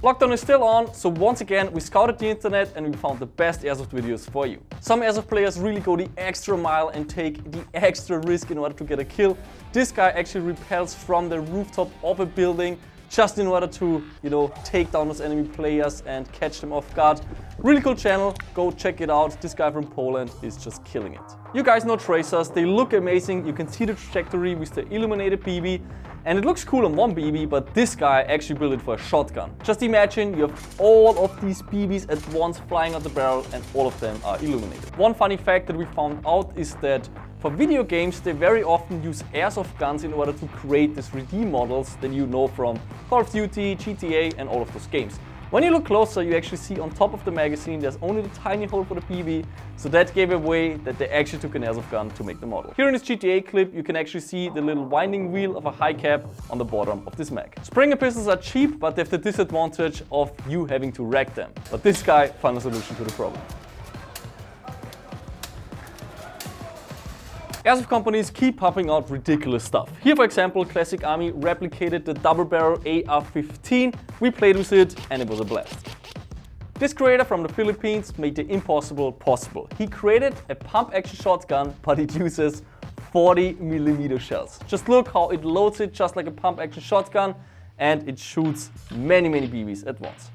Lockdown is still on, so once again we scouted the internet and we found the best Airsoft videos for you. Some Airsoft players really go the extra mile and take the extra risk in order to get a kill. This guy actually rappels from the rooftop of a building just in order to, take down those enemy players and catch them off guard. Really cool channel, go check it out. This guy from Poland is just killing it. You guys know tracers, they look amazing. You can see the trajectory with the illuminated BB. And it looks cool on one BB, but this guy actually built it for a shotgun. Just imagine you have all of these BBs at once flying out the barrel and all of them are illuminated. One funny fact that we found out is that for video games, they very often use airsoft guns in order to create the 3D models that you know from Call of Duty, GTA and all of those games. When you look closer, you actually see on top of the magazine there's only the tiny hole for the BB, so that gave away that they actually took an airsoft gun to make the model. Here in this GTA clip, you can actually see the little winding wheel of a high cap on the bottom of this mag. Springer pistols are cheap, but they have the disadvantage of you having to rack them. But this guy found a solution to the problem. Airsoft companies keep pumping out ridiculous stuff. Here, for example, Classic Army replicated the double barrel AR-15. We played with it and it was a blast. This creator from the Philippines made the impossible possible. He created a pump action shotgun, but it uses 40mm shells. Just look how it loads it just like a pump action shotgun and it shoots many BBs at once.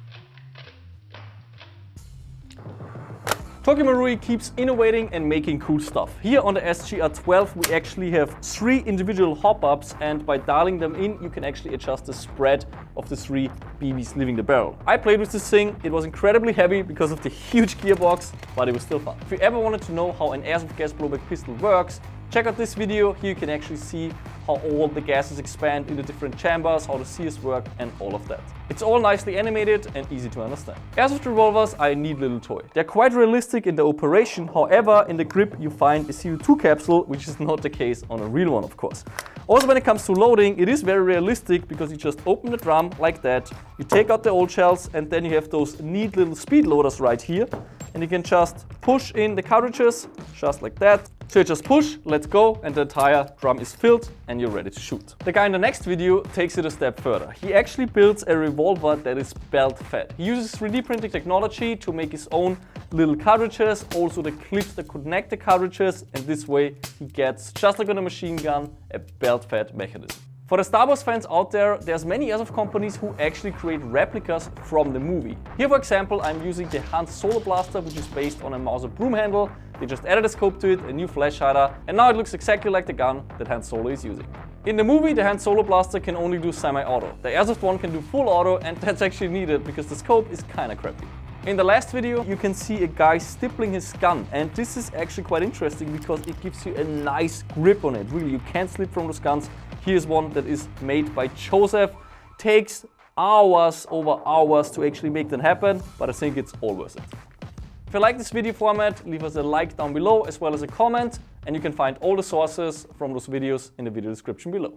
Tokyo Marui keeps innovating and making cool stuff. Here on the SGR-12 we actually have 3 individual hop-ups, and by dialing them in you can actually adjust the spread of the 3 BBs leaving the barrel. I played with this thing, it was incredibly heavy because of the huge gearbox, but it was still fun. If you ever wanted to know how an airsoft gas blowback pistol works, check out this video. Here you can actually see how all the gases expand in the different chambers, how the sears work and all of that. It's all nicely animated and easy to understand. Airsoft revolvers are a neat little toy. They're quite realistic in the operation, however in the grip you find a CO2 capsule, which is not the case on a real one of course. Also when it comes to loading, it is very realistic because you just open the drum like that, you take out the old shells and then you have those neat little speed loaders right here and you can just push in the cartridges just like that. So you just push, let's go, and the entire drum is filled and you're ready to shoot. The guy in the next video takes it a step further. He actually builds a revolver that is belt fed. He uses 3D printing technology to make his own little cartridges, also the clips that connect the cartridges, and this way he gets, just like on a machine gun, a belt fed mechanism. For the Star Wars fans out there, there's many Airsoft companies who actually create replicas from the movie. Here for example I'm using the Han Solo blaster, which is based on a Mauser broom handle. They just added a scope to it, a new flash hider, and now it looks exactly like the gun that Han Solo is using. In the movie the Han Solo blaster can only do semi-auto. The Airsoft one can do full auto, and that's actually needed because the scope is kinda crappy. In the last video you can see a guy stippling his gun, and this is actually quite interesting because it gives you a nice grip on it. Really, you can't slip from those guns. Here's one that is made by Joseph. Takes hours over hours to actually make that happen, but I think it's all worth it. If you like this video format, leave us a like down below as well as a comment, and you can find all the sources from those videos in the video description below.